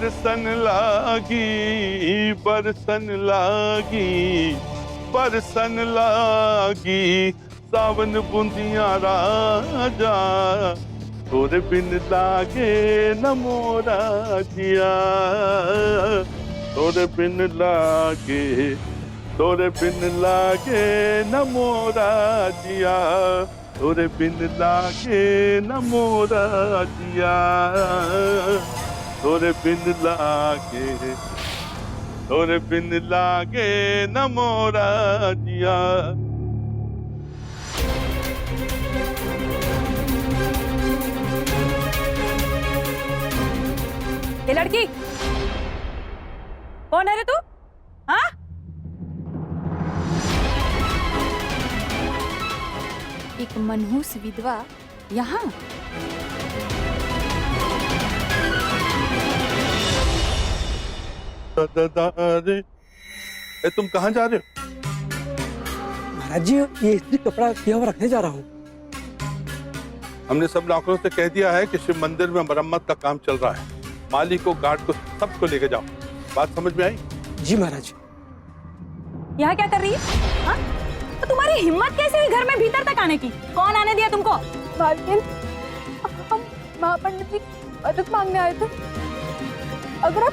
बरसन लागी, बरसन लागी, बरसन लागी सावन बूंदिया राजा, तोरे बिन लागे न मोरा जिया, तोरे बिन लागे, तोरे बिन लागे न मोरा जिया, तोरे बिन लागे न मोरा जिया, तोरे बिन लागे, तोरे बिन लागे न मोरा जिया। ये लड़की कौन है रे तू? हाँ? एक मनहूस विधवा यहाँ? अरे तुम कहाँ जा रहे हो? महाराज जी ये स्त्री कपड़ा किया हुआ रखने जा रहा हूँ। हमने सब नौकरों से कह दिया है कि शिव मंदिर में मरम्मत का काम चल रहा है, माली को, गार्ड को, सबको लेके जाओ। बात समझ में आई? जी महाराज। यहाँ क्या कर रही है? हाँ? तो तुम्हारी हिम्मत कैसे हुई घर में भीतर तक आने की? कौन आने दिया तुमको? मालकिन, हम महापंडित जी मदद मांगने आए थे। अगर आप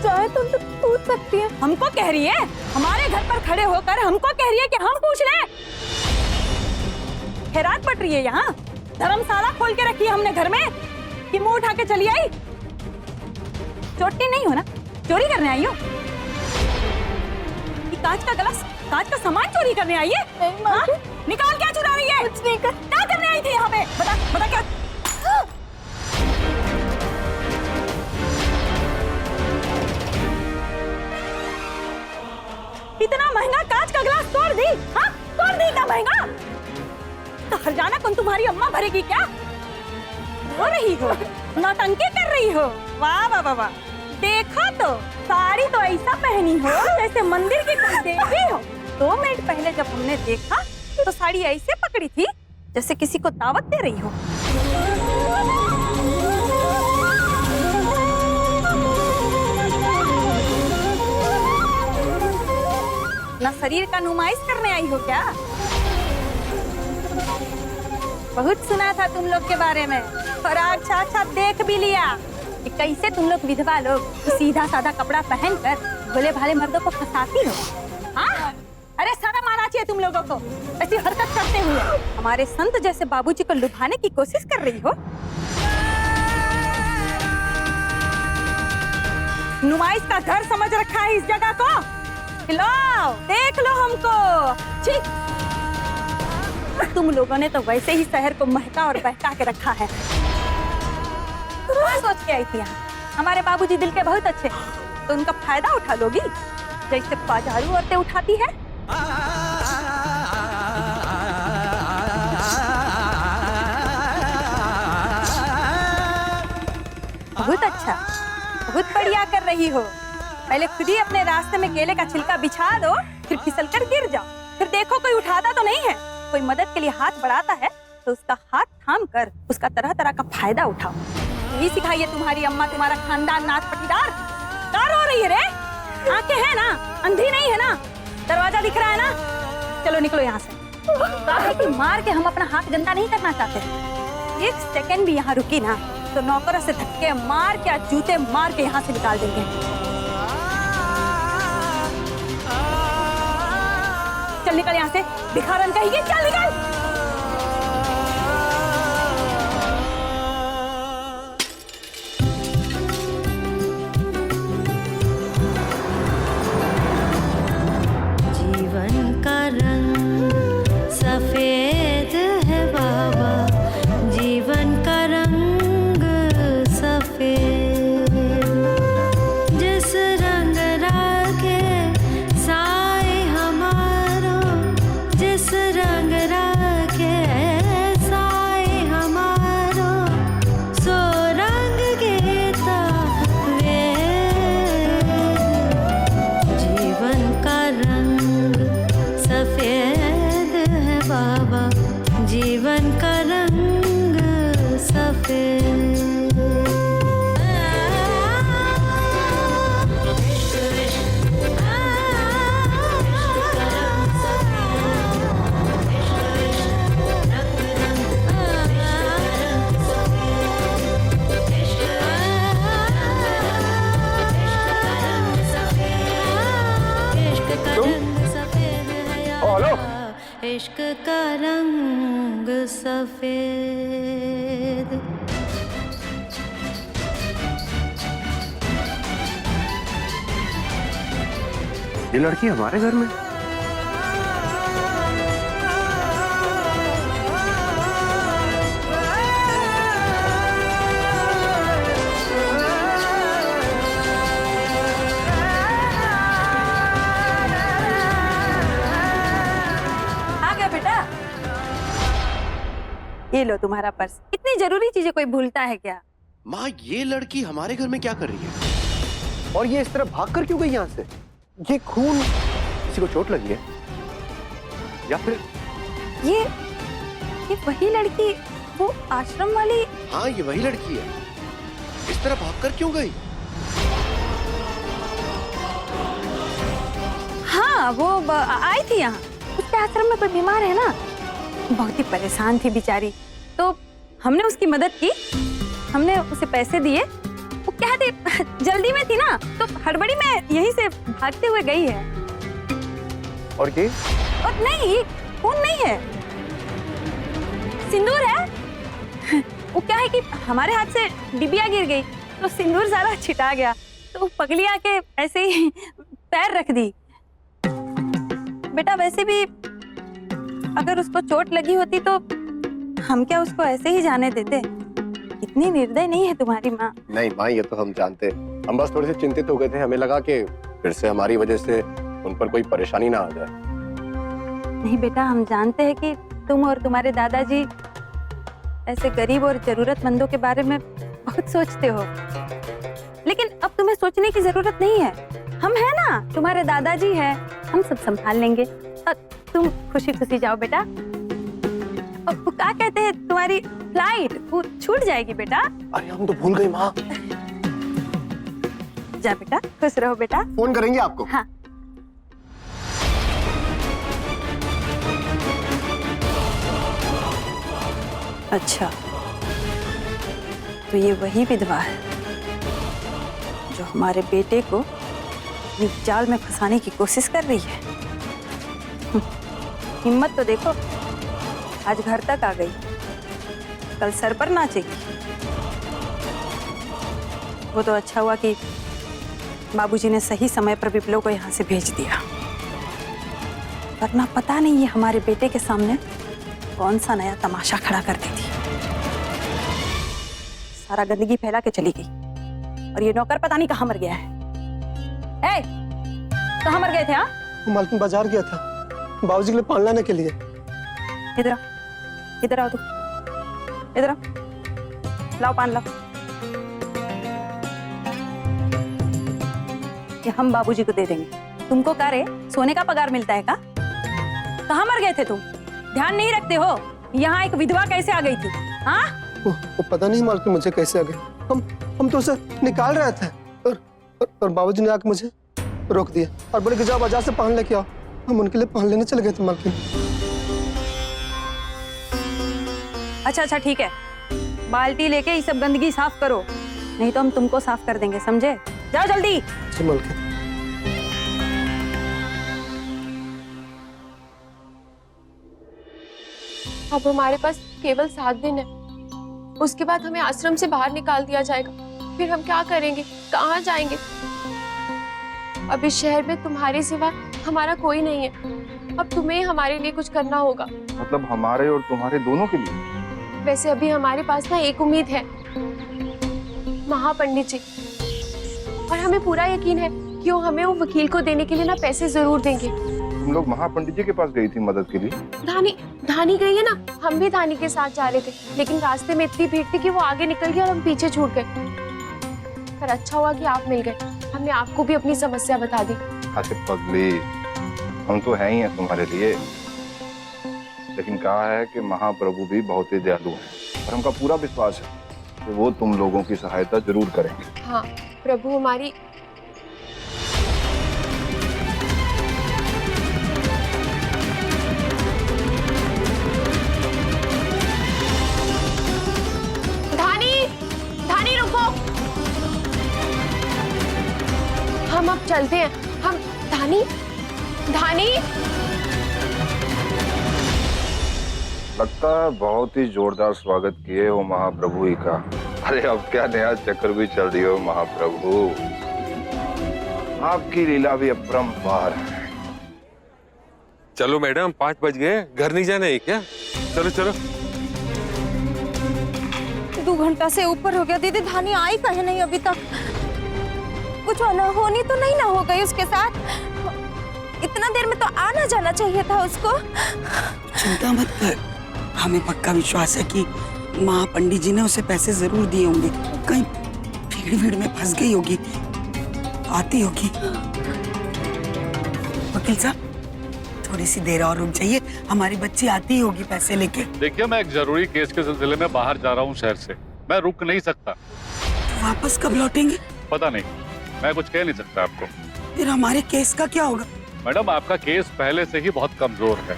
चाहे तो उनसे पूछ सकती हैं। हमको कह रही है? हमारे घर पर खड़े होकर हमको कह रही है कि हम पूछ लें? हैरान पड़ रही है यहाँ? धर्मशाला खोल के रखी है हमने घर में कि मुंह उठा के चली आई? चोटी नहीं हो ना? चोरी करने आई हो? ये कांच का गिलास, कांच का सामान चोरी करने आई है? नहीं मालकिन। निकाल, क्या चुरा रही है? कुछ नहीं कर। क्या करने आई थी यहाँ पे? बता, बता क्या? इतना महंगा कांच का गिलास तोड़ दी? हाँ, तोड़ दी? इतना महंगा? तो हरजाना कौन तुम्हारी अम्मा भरेगी क्या? रो रही हो, नौटंकी कर रही हो? वाह वाह वाह वाह! देखो तो, साड़ी तो ऐसा पहनी हो जैसे मंदिर की कोई देवी हो। 2 मिनट पहले जब हमने देखा तो साड़ी ऐसे पकड़ी थी जैसे किसी को दावत दे रही हो। ना शरीर का नुमाइश करने आई हो क्या? बहुत सुना था तुम लोग के बारे में और आज साथ देख भी लिया कि कैसे तुम लोग विधवा लोग सीधा साधा कपड़ा पहनकर भोले भाले मर्दों को फंसाती हो। हाँ? अरे शर्म आना चाहिए तुम लोगों को ऐसी हरकत करते हुए। हमारे संत जैसे बाबूजी को लुभाने की कोशिश कर रही हो। नुमाइश का घर समझ रखा है इस जगह को? लो, देख लो हमको। ठीक, तुम लोगों ने तो वैसे ही शहर को महका और बहका के रखा है। सोच के आई थी यहाँ, हमारे बाबूजी दिल के बहुत अच्छे, तो उनका फायदा उठा लोगी जैसे बाजारू औरतें उठाती है। बहुत अच्छा, बहुत बढ़िया कर रही हो। पहले खुद ही अपने रास्ते में केले का छिलका बिछा दो, फिर फिसल कर गिर जाओ, फिर देखो कोई उठाता तो नहीं है। कोई मदद के लिए हाथ बढ़ाता है तो उसका हाथ थाम कर उसका तरह तरह का फायदा उठाओ। यही सिखाई है तुम्हारी अम्मा, तुम्हारा खानदान नाथ पटीदार। क्या रो रही है रे? आंखें हैं ना? अंधी नहीं है ना? दरवाजा दिख रहा है ना? चलो निकलो यहाँ से। कहा कि मार के हम अपना हाथ गंदा नहीं करना चाहते। 1 सेकंड भी यहाँ रुकी ना तो नौकरों से धक्के मार के, जूते मार के यहाँ से निकाल देंगे। चल निकल यहाँ से, भिखारन कहिए, चल निकल। जीवन का रंग सफेद है बाबा, जीवन का रंग सफेद। जिस रंग राखे साए हमारो, जिस रंग राखे इश्क का रंग सफेद। ये लड़की हमारे घर में? आ गया बेटा, ये लो तुम्हारा पर्स। इतनी जरूरी चीजें कोई भूलता है क्या? माँ, ये लड़की हमारे घर में क्या कर रही है? और ये इस तरह भागकर क्यों गई यहाँ से? ये खून, किसी को चोट लगी है या फिर? ये वही लड़की, वो आश्रम वाली। हाँ, ये वही लड़की है। इस तरह भागकर क्यों गई? हाँ, वो आई थी यहाँ। उसके आश्रम में कोई बीमार है ना, बहुत ही परेशान थी बेचारी, तो हमने उसकी मदद की। हमने उसे पैसे दिए। वो क्या थी, जल्दी में थी ना, तो हड़बड़ी में यहीं से भागते हुए गई है। और ये? और नहीं, खून नहीं है, सिंदूर है। वो क्या है कि हमारे हाथ से डिबिया गिर गई, तो सिंदूर सारा छिटा गया, तो पगली आके ऐसे ही पैर रख दी। बेटा वैसे भी अगर उसको चोट लगी होती तो हम क्या उसको ऐसे ही जाने देते? इतनी निर्दय नहीं है तुम्हारी माँ। नहीं माँ, ये तो हम जानते। हम बस थोड़े से चिंतित हो गए थे। हमें लगा कि फिर से हमारी वजह से उन पर कोई परेशानी ना आ जाए। नहीं बेटा, हम जानते हैं कि तुम और तुम्हारे दादाजी ऐसे गरीब और जरूरतमंदों के बारे में बहुत सोचते हो, लेकिन अब तुम्हें सोचने की जरूरत नहीं है। हम है ना, तुम्हारे दादाजी हैं, हम सब संभाल लेंगे। तुम खुशी खुशी जाओ बेटा। अब क्या कहते हैं, तुम्हारी फ्लाइट वो छूट जाएगी बेटा। अरे हम तो भूल गए माँ। जा बेटा, खुश रहो बेटा। फोन करेंगे आपको। हाँ। अच्छा, तो ये वही विधवा है जो हमारे बेटे को अपनी जाल में फंसाने की कोशिश कर रही है। हिम्मत तो देखो, आज घर तक आ गई, कल सर पर नाचेगी। वो तो अच्छा हुआ कि बाबूजी ने सही समय पर विप्लव को यहाँ से भेज दिया, वरना पता नहीं ये हमारे बेटे के सामने कौन सा नया तमाशा खड़ा कर देती। सारा गंदगी फैला के चली गई, और ये नौकर पता नहीं कहाँ मर गया है। ए, कहाँ मर गए थे? हाँ, मालकिन बाजार गया था बाबूजी के लिए पान लाने के लिए। इधर आओ, इधर आओ, तुम इधर आओ, लाओ पान लाओ। ये हम बाबूजी को दे देंगे। तुमको क्या रे, सोने का पगार मिलता है का? कहाँ मर गए थे तुम? ध्यान नहीं रखते हो? यहाँ एक विधवा कैसे आ गई थी? हाँ, वो पता नहीं मालकिन मुझे कैसे आ गए। हम तो उसे निकाल रहे थे और बाबूजी ने आके मुझे रोक दिया और बोले कि जाओ बाजार से पान लेके आओ। हम उनके लिए पान लेने चले गए थे मालकिन। अच्छा ठीक है, बाल्टी लेके ये सब गंदगी साफ करो, नहीं तो हम तुमको साफ कर देंगे, समझे? जाओ जल्दी। जी मालकिन। अब हमारे पास केवल 7 दिन है, उसके बाद हमें आश्रम से बाहर निकाल दिया जाएगा। फिर हम क्या करेंगे, कहाँ जाएंगे? अब इस शहर में तुम्हारे सिवा हमारा कोई नहीं है। अब तुम्हें हमारे लिए कुछ करना होगा। मतलब हमारे और तुम्हारे दोनों के लिए? वैसे अभी हमारे पास ना एक उम्मीद है, महापंडित जी, और हमें पूरा यकीन है कि वो हमें वो वकील को देने के लिए ना पैसे जरूर देंगे। तुम लोग महापंडित जी के पास गई थी मदद के लिए? धानी गई है ना, हम भी धानी के साथ जा रहे थे, लेकिन रास्ते में इतनी भीड़ थी कि वो आगे निकल गई और हम पीछे छूट गए। पर अच्छा हुआ कि आप मिल गए, हमने आपको भी अपनी समस्या बता दी। अच्छा पगली, हम तो हैं ही हैं तुम्हारे लिए, लेकिन कहा है कि महाप्रभु भी बहुत ही दयालु हैं, और हमका पूरा विश्वास है कि वो तुम लोगों की सहायता जरूर करेंगे। हाँ, प्रभु हमारी धानी रुको, हम अब चलते हैं। हम धानी लगता है बहुत ही जोरदार स्वागत किए हो महाप्रभु ही का। अरे अब क्या नया चक्र भी चल रही हो महाप्रभु, आपकी लीला भी अपरंपार है। चलो मैडम 5 बज गए, घर नहीं जाना है क्या? चलो चलो। 2 घंटा से ऊपर हो गया, दीदी धानी आई कहीं नहीं अभी तक। कुछ अनहोनी तो नहीं ना हो गई उसके साथ? इतना देर में तो आना जाना चाहिए था उसको। चिंता मत कर, हमें पक्का विश्वास है कि माँ पंडित जी ने उसे पैसे जरूर दिए होंगे। कहीं भीड़ में फंस गई होगी, आती होगी। वकील साहब थोड़ी सी देर और रुक जाइए, हमारी बच्ची आती होगी पैसे लेके। देखिए मैं एक जरूरी केस के सिलसिले में बाहर जा रहा हूँ शहर से, मैं रुक नहीं सकता। तो वापस कब लौटेंगे? पता नहीं, मैं कुछ कह नहीं सकता आपको। फिर हमारे केस का क्या होगा? मैडम आपका केस पहले से ही बहुत कमजोर है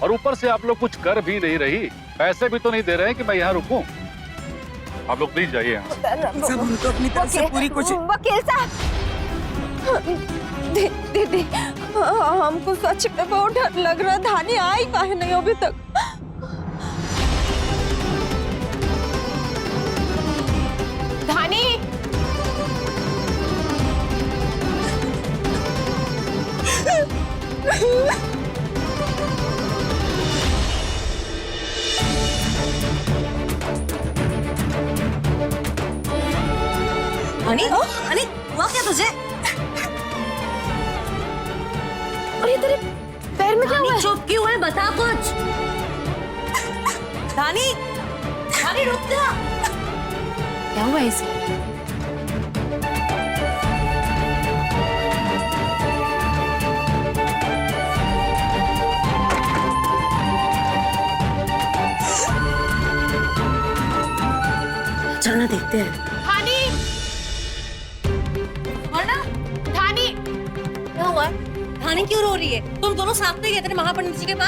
और ऊपर से आप लोग कुछ कर भी नहीं रही, पैसे भी तो नहीं दे रहे हैं कि मैं यहाँ रुकूं। आप लोग प्लीज जाइए यहाँ से। सब हम तो अपनी तरफ से पूरी कोशिश। वकील साहब, दीदी हमको सच में बहुत डर लग रहा है। धानी आई काहे नहीं अभी तक? धानी, अनी हुआ क्या तुझे? और ये तेरे पैर में क्या हुआ है? चुप क्यों है, बता कुछ। धानी, धानी रुक जा। क्या हुआ इसे? चलना देखते हैं। धानी, धानी, क्या हुआ? धानी क्यों रो रही है? तुम दोनों साथ में गए थे महापंडित जी के पास।